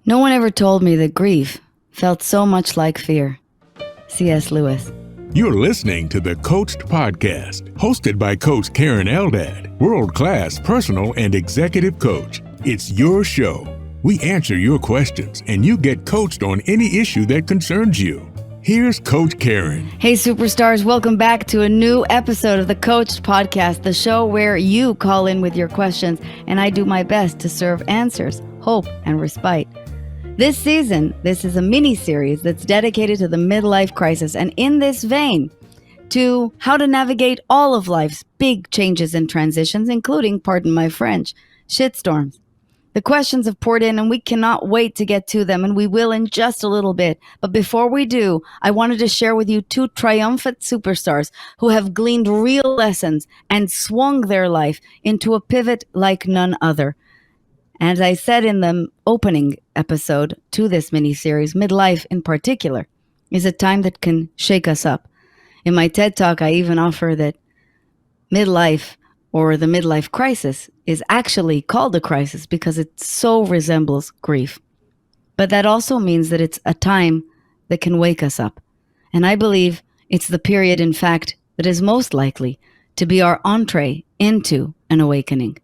No one ever told me that grief felt so much like fear. C.S. Lewis. You're listening to the Coached Podcast, hosted by Coach Karen Eldad, world-class personal and executive coach. It's your show. We answer your questions, and you get coached on any issue that concerns you. Here's Coach Karen. Hey, superstars, welcome back to a new episode of the Coached Podcast, the show where you call in with your questions, and I do my best to serve answers, hope, and respite. This season, this is a mini-series that's dedicated to the midlife crisis, and in this vein, to how to navigate all of life's big changes and transitions, including, pardon my French, shitstorms. The questions have poured in, and we cannot wait to get to them, and we will in just a little bit. But before we do, I wanted to share with you two triumphant superstars who have gleaned real lessons and swung their life into a pivot like none other. As I said in the opening episode to this mini-series, midlife in particular is a time that can shake us up. In my TED Talk, I even offer that midlife or the midlife crisis is actually called a crisis because it so resembles grief. But that also means that it's a time that can wake us up. And I believe it's the period, in fact, that is most likely to be our entree into an awakening.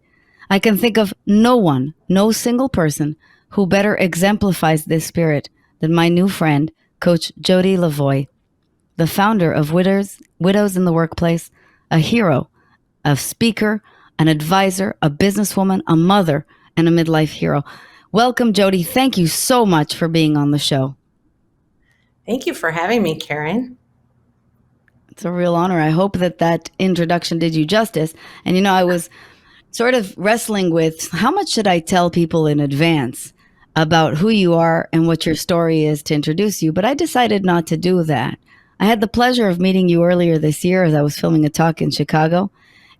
I can think of no single person who better exemplifies this spirit than my new friend, Coach Jody Lavoie, the founder of Widows in the Workplace, a hero, a speaker, an advisor, a businesswoman, a mother, and a midlife hero. Welcome, Jody. Thank you so much for being on the show. Thank you for having me, Karen. It's a real honor. I hope that introduction did you justice. And I was sort of wrestling with how much should I tell people in advance about who you are and what your story is to introduce you, but I decided not to do that. I had the pleasure of meeting you earlier this year as I was filming a talk in Chicago,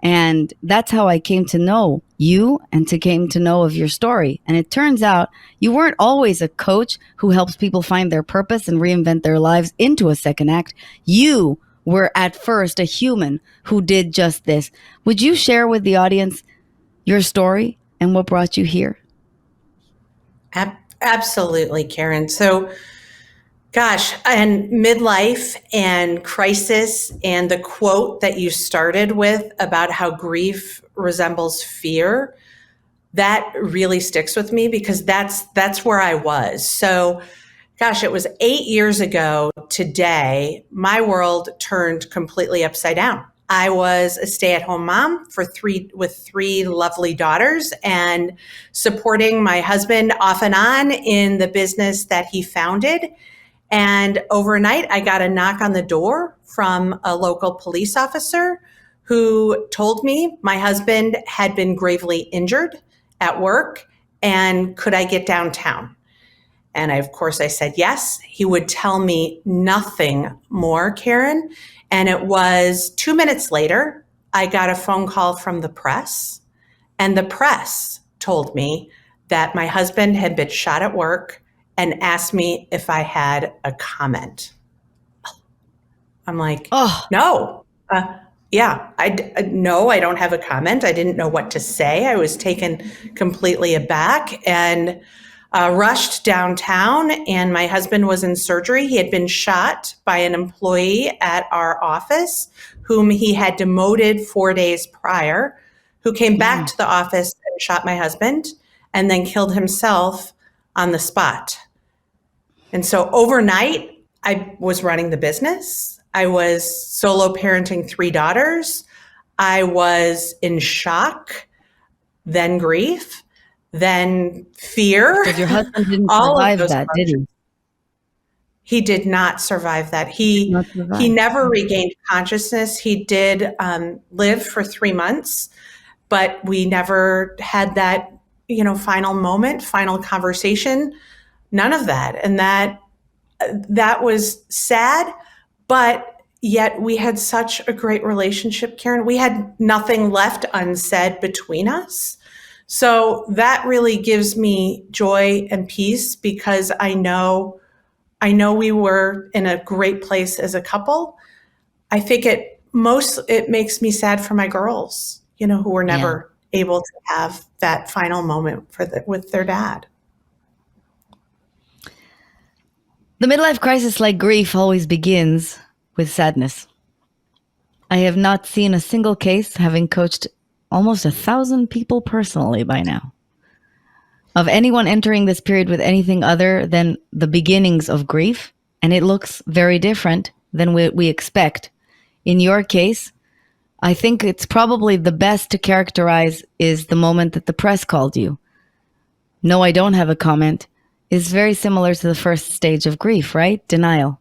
and that's how I came to know you and came to know of your story. And it turns out you weren't always a coach who helps people find their purpose and reinvent their lives into a second act. You were at first a human who did just this. Would you share with the audience your story and what brought you here? Absolutely, Karen. So, and midlife and crisis and the quote that you started with about how grief resembles fear, that really sticks with me because that's where I was. So, it was 8 years ago today, my world turned completely upside down. I was a stay-at-home mom with three lovely daughters and supporting my husband off and on in the business that he founded. And overnight, I got a knock on the door from a local police officer who told me my husband had been gravely injured at work and could I get downtown? And of course, I said yes. He would tell me nothing more, Karen. And it was 2 minutes later, I got a phone call from the press. And the press told me that my husband had been shot at work and asked me if I had a comment. I'm like, no. No, I don't have a comment. I didn't know what to say. I was taken completely aback and rushed downtown, and my husband was in surgery. He had been shot by an employee at our office whom he had demoted 4 days prior, who came back to the office and shot my husband and then killed himself on the spot. And so overnight, I was running the business. I was solo parenting 3 daughters. I was in shock, then grief, then fear. Because your husband didn't survive that, did he? He did not survive that. He never regained consciousness. He did live for 3 months, but we never had that, final moment, final conversation, none of that. And that was sad, but yet we had such a great relationship, Karen. We had nothing left unsaid between us. So that really gives me joy and peace because I know we were in a great place as a couple. I think it makes me sad for my girls, who were never able to have that final moment with their dad. The midlife crisis, like grief, always begins with sadness. I have not seen a single case, having coached almost 1,000 people personally by now, of anyone entering this period with anything other than the beginnings of grief. And it looks very different than we expect. In your case, I think it's probably the best to characterize is the moment that the press called you. No, I don't have a comment is very similar to the first stage of grief, right? Denial.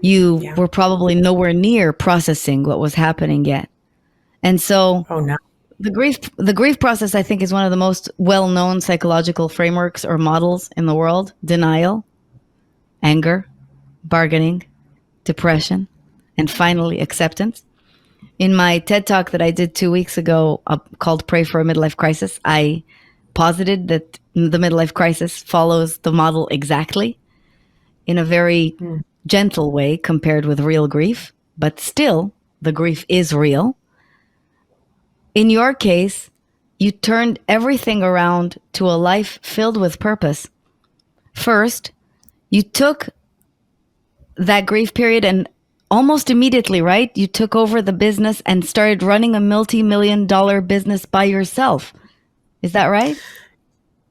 You Yeah. were probably nowhere near processing what was happening yet. And so Oh, no. the grief process, I think, is one of the most well-known psychological frameworks or models in the world. Denial, anger, bargaining, depression, and finally acceptance. In my TED Talk that I did 2 weeks ago called Pray for a Midlife Crisis, I posited that the midlife crisis follows the model exactly in a very gentle way compared with real grief, but still the grief is real. In your case, you turned everything around to a life filled with purpose. First, you took that grief period and almost immediately, right? You took over the business and started running a multi-million-dollar business by yourself. Is that right?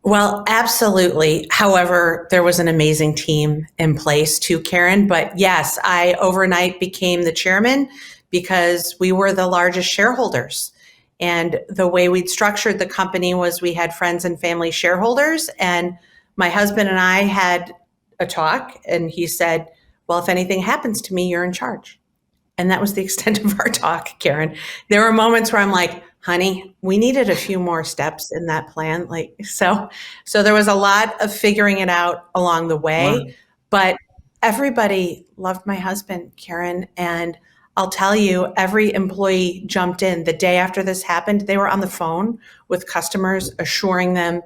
Well, absolutely. However, there was an amazing team in place too, Karen. But yes, I overnight became the chairman because we were the largest shareholders. And the way we'd structured the company was we had friends and family shareholders. And my husband and I had a talk, and he said, well, if anything happens to me, you're in charge. And that was the extent of our talk, Karen. There were moments where I'm like, honey, we needed a few more steps in that plan. So there was a lot of figuring it out along the way, Wow. but everybody loved my husband, Karen. And I'll tell you, every employee jumped in the day after this happened. They were on the phone with customers, assuring them,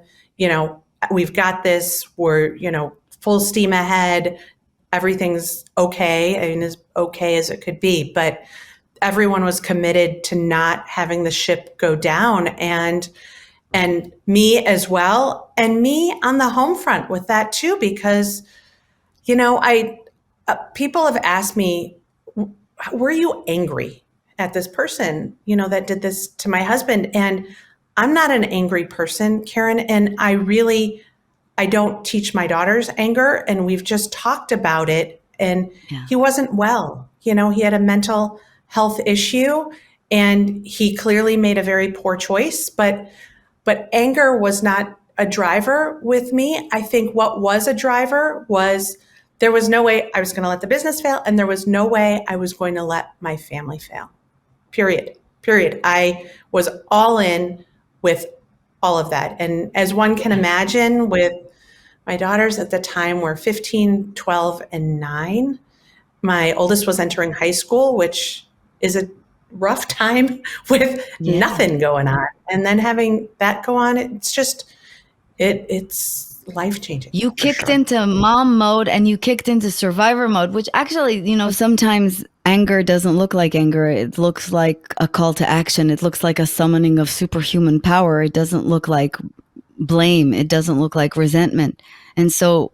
we've got this. We're, full steam ahead. Everything's okay. I mean, as okay as it could be, but everyone was committed to not having the ship go down, and me as well, and me on the home front with that too, because I people have asked me, were you angry at this person that did this to my husband? And I'm not an angry person, Karen, and I don't teach my daughters anger, and we've just talked about it. And Yeah. he wasn't well. He had a mental health issue, and he clearly made a very poor choice. But anger was not a driver with me. I think what was a driver was there was no way I was going to let the business fail, and there was no way I was going to let my family fail. Period. I was all in with all of that. And as one can imagine, with my daughters at the time were 15, 12, and 9. My oldest was entering high school, which is a rough time with nothing going on. And then having that go on, it's just, it's life-changing. You kicked into mom mode and you kicked into survivor mode, which actually, sometimes anger doesn't look like anger. It looks like a call to action. It looks like a summoning of superhuman power. It doesn't look like blame. It doesn't look like resentment. And so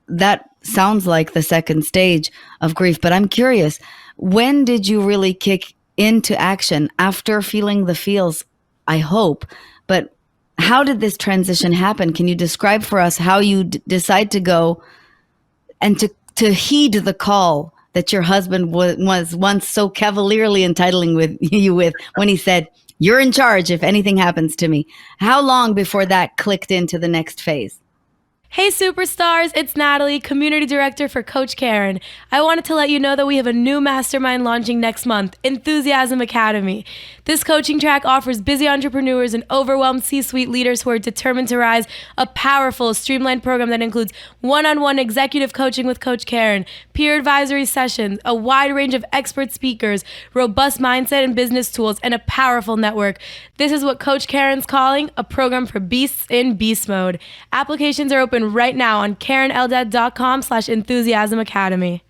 that sounds like the second stage of grief. But I'm curious, when did you really kick into action after feeling the feels? I hope. But how did this transition happen? Can you describe for us how you decide to go and to heed the call that your husband was once so cavalierly entitling with you with when he said, "You're in charge if anything happens to me"? How long before that clicked into the next phase? Hey superstars, it's Natalie, Community Director for Coach Karen. I wanted to let you know that we have a new mastermind launching next month, Enthusiasm Academy. This coaching track offers busy entrepreneurs and overwhelmed C-suite leaders who are determined to rise a powerful, streamlined program that includes one-on-one executive coaching with Coach Karen, peer advisory sessions, a wide range of expert speakers, robust mindset and business tools, and a powerful network. This is what Coach Karen's calling a program for beasts in beast mode. Applications are open right now on KarenEldad.com/Enthusiasm Academy.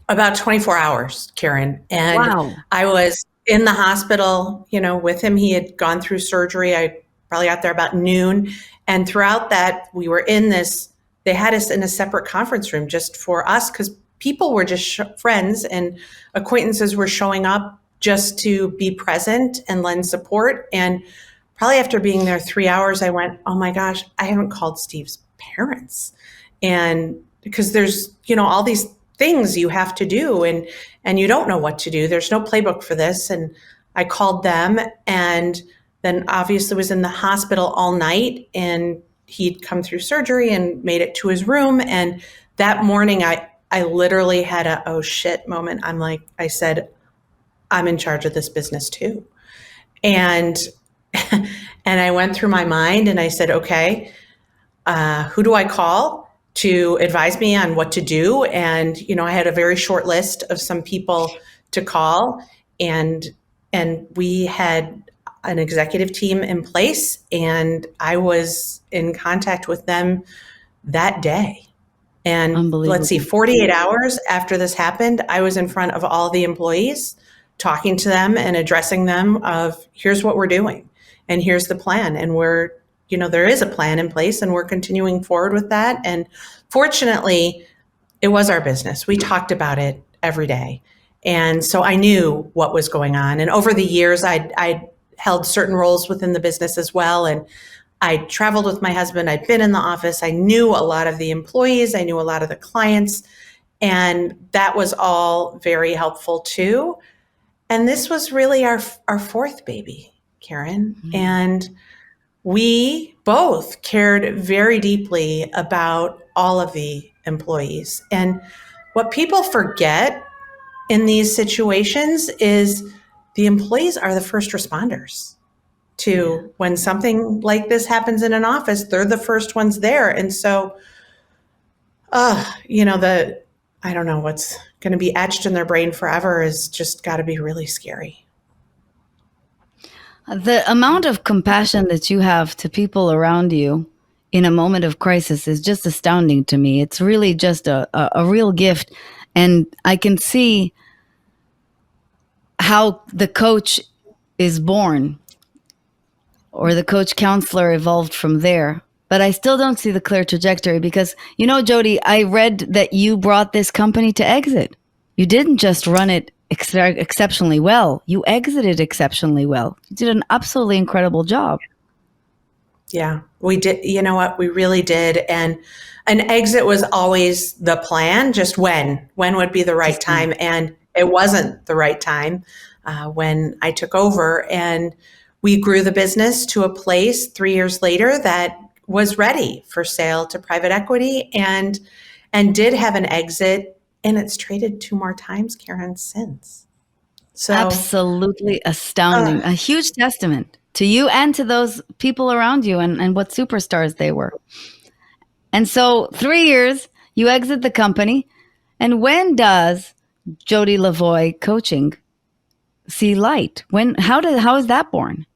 About 24 hours, Karen. And Wow. I was in the hospital, with him. He had gone through surgery. I probably got there about noon. And throughout that, we were in this they had us in a separate conference room just for us, because people were just friends and acquaintances were showing up just to be present and lend support. And probably after being there 3 hours, I went, oh my gosh, I haven't called Steve's parents. And because there's, all these things you have to do and you don't know what to do. There's no playbook for this. And I called them, and then obviously was in the hospital all night, and he'd come through surgery and made it to his room. And that morning I literally had a, oh shit moment. I said, I'm in charge of this business too. And, and I went through my mind and I said, okay, who do I call to advise me on what to do? And, I had a very short list of some people to call, and we had an executive team in place, and I was in contact with them that day. And let's see, 48 hours after this happened, I was in front of all the employees, talking to them and addressing them of, here's what we're doing and here's the plan. And there is a plan in place, and we're continuing forward with that. And fortunately, it was our business. We talked about it every day. And so I knew what was going on. And over the years, I'd held certain roles within the business as well. And I traveled with my husband. I'd been in the office. I knew a lot of the employees. I knew a lot of the clients. And that was all very helpful too. And this was really our fourth baby, Karen. Mm-hmm. And we both cared very deeply about all of the employees. And what people forget in these situations is the employees are the first responders to when something like this happens in an office. They're the first ones there. And so, I don't know, what's going to be etched in their brain forever is just got to be really scary. The amount of compassion that you have to people around you in a moment of crisis is just astounding to me. It's really just a real gift. And I can see how the coach is born, or the coach counselor evolved from there. But I still don't see the clear trajectory because, Jody, I read that you brought this company to exit. You didn't just run it exceptionally well. You exited exceptionally well. You did an absolutely incredible job. Yeah, we did. You know what? We really did. And an exit was always the plan, just when would be the right time. And it wasn't the right time when I took over. And we grew the business to a place 3 years later that was ready for sale to private equity and did have an exit. And it's traded 2 more times, Karen, since. So absolutely astounding. A huge testament to you and to those people around you and what superstars they were. And so 3 years, you exit the company. And when does Jody Lavoie coaching see light? How is that born?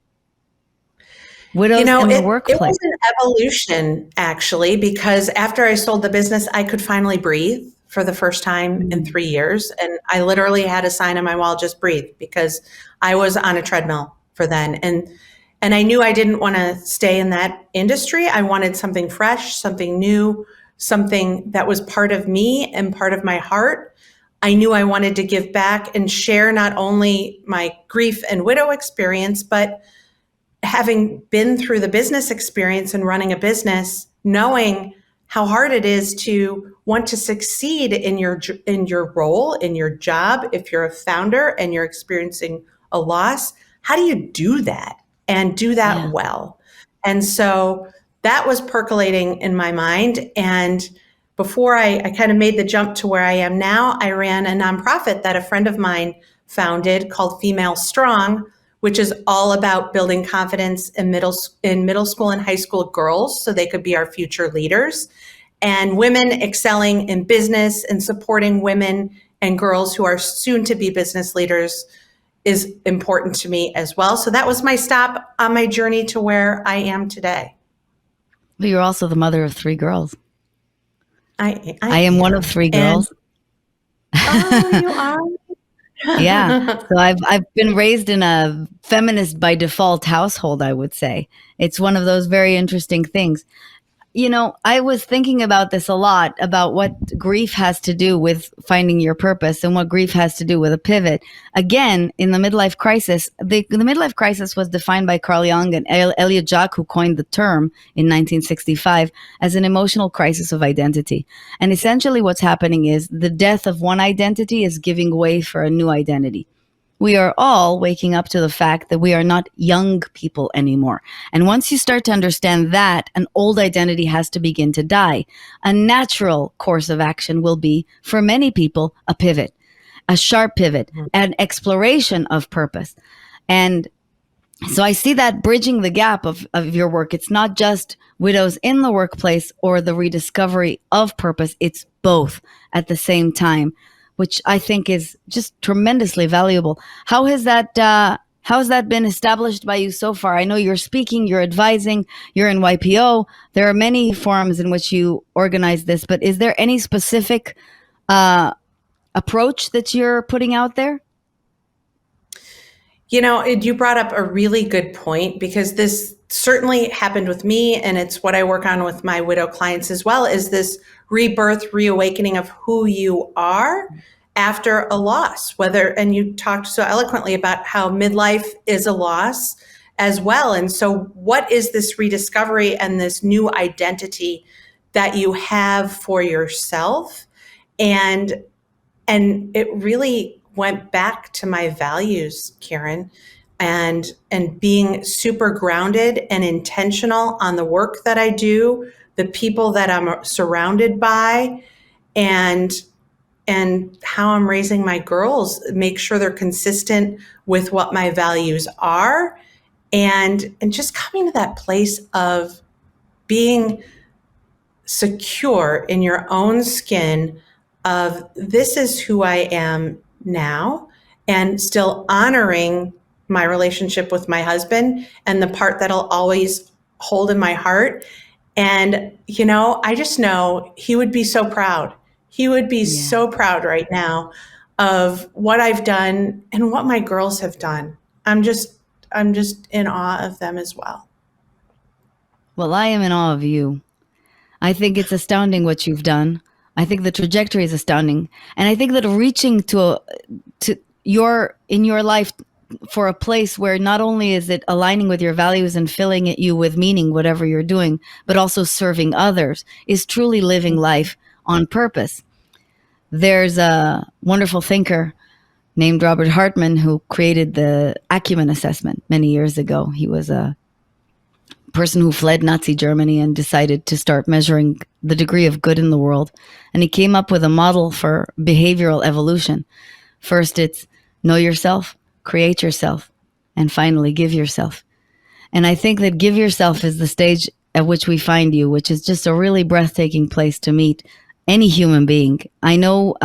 Widows in the workplace. It was an evolution, actually, because after I sold the business, I could finally breathe for the first time in 3 years. And I literally had a sign on my wall, just breathe, because I was on a treadmill for then. And I knew I didn't want to stay in that industry. I wanted something fresh, something new, something that was part of me and part of my heart. I knew I wanted to give back and share not only my grief and widow experience, but having been through the business experience and running a business, knowing how hard it is to want to succeed in your role, in your job. If you're a founder and you're experiencing a loss, how do you do that and do that well? And so that was percolating in my mind. And before I kind of made the jump to where I am now, I ran a nonprofit that a friend of mine founded called Female Strong, which is all about building confidence in middle school and high school girls so they could be our future leaders, and women excelling in business and supporting women and girls who are soon to be business leaders is important to me as well. So that was my stop on my journey to where I am today. But you're also the mother of 3 girls. I am one of 3 girls. You are? Yeah. So I've been raised in a feminist by default household, I would say. It's one of those very interesting things. I was thinking about this a lot, about what grief has to do with finding your purpose and what grief has to do with a pivot. Again, in the midlife crisis, the midlife crisis was defined by Carl Jung and Elliot Jaques, who coined the term in 1965, as an emotional crisis of identity. And essentially what's happening is the death of one identity is giving way for a new identity. We are all waking up to the fact that we are not young people anymore. And once you start to understand that, an old identity has to begin to die. A natural course of action will be, for many people, a pivot, a sharp pivot, an exploration of purpose. And so I see that bridging the gap of your work. It's not just widows in the workplace or the rediscovery of purpose. It's both at the same time, which I think is just tremendously valuable. How has that been established by you so far? I know you're speaking, you're advising, you're in YPO. There are many forums in which you organize this, but is there any specific approach that you're putting out there? You brought up a really good point, because this certainly happened with me, and it's what I work on with my widow clients as well, is this rebirth, reawakening of who you are after a loss. And you talked so eloquently about how midlife is a loss as well. And so what is this rediscovery and this new identity that you have for yourself? And it really went back to my values, Karen, and being super grounded and intentional on the work that I do, the people that I'm surrounded by, and how I'm raising my girls, make sure they're consistent with what my values are, and just coming to that place of being secure in your own skin of, this is who I am now, and still honoring my relationship with my husband and the part that I'll always hold in my heart. And, I just know he would be so proud. He would be so proud right now of what I've done and what my girls have done. I'm just in awe of them as well. Well, I am in awe of you. I think it's astounding what you've done. I think the trajectory is astounding. And I think that reaching in your life for a place where not only is it aligning with your values and filling you with meaning, whatever you're doing, but also serving others, is truly living life on purpose. There's a wonderful thinker named Robert Hartman who created the Acumen assessment many years ago. He was a person who fled Nazi Germany and decided to start measuring the degree of good in the world. And he came up with a model for behavioral evolution. First, it's know yourself, create yourself, and finally give yourself. And I think that give yourself is the stage at which we find you, which is just a really breathtaking place to meet any human being. I know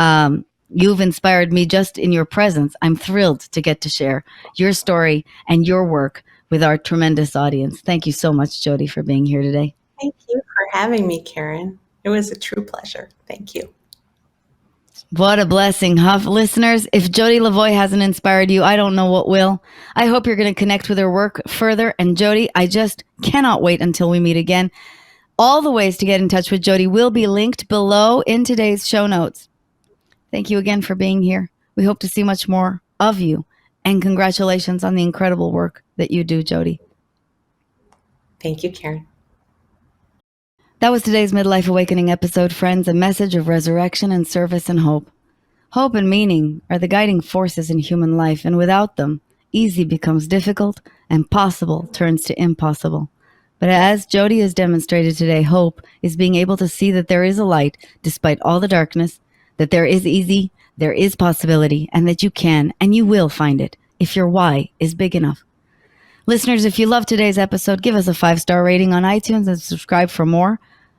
you've inspired me just in your presence. I'm thrilled to get to share your story and your work with our tremendous audience. Thank you so much, Jody, for being here today. Thank you for having me, Karen. It was a true pleasure. Thank you. What a blessing, huh? Listeners, if Jody Lavoie hasn't inspired you, I don't know what will. I hope you're going to connect with her work further. And Jody, I just cannot wait until we meet again. All the ways to get in touch with Jody will be linked below in today's show notes. Thank you again for being here. We hope to see much more of you. And congratulations on the incredible work that you do, Jody. Thank you, Karen. That was today's Midlife Awakening episode, friends, a message of resurrection and service and hope. Hope and meaning are the guiding forces in human life, and without them, easy becomes difficult and possible turns to impossible. But as Jody has demonstrated today, hope is being able to see that there is a light despite all the darkness, that there is easy, there is possibility, and that you can and you will find it if your why is big enough. Listeners, if you loved today's episode, give us a 5-star rating on iTunes and subscribe for more.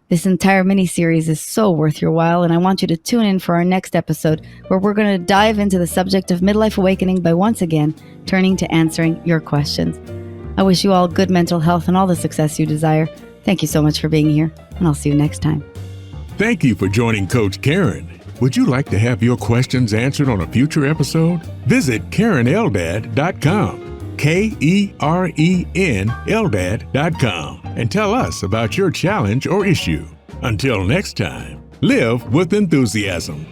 This entire mini-series is so worth your while, and I want you to tune in for our next episode, where we're going to dive into the subject of midlife awakening by once again turning to answering your questions. I wish you all good mental health and all the success you desire. Thank you so much for being here, and I'll see you next time. Thank you for joining Coach Karen. Would you like to have your questions answered on a future episode? Visit KarenEldad.com. KEREN and tell us about your challenge or issue. Until next time, live with enthusiasm.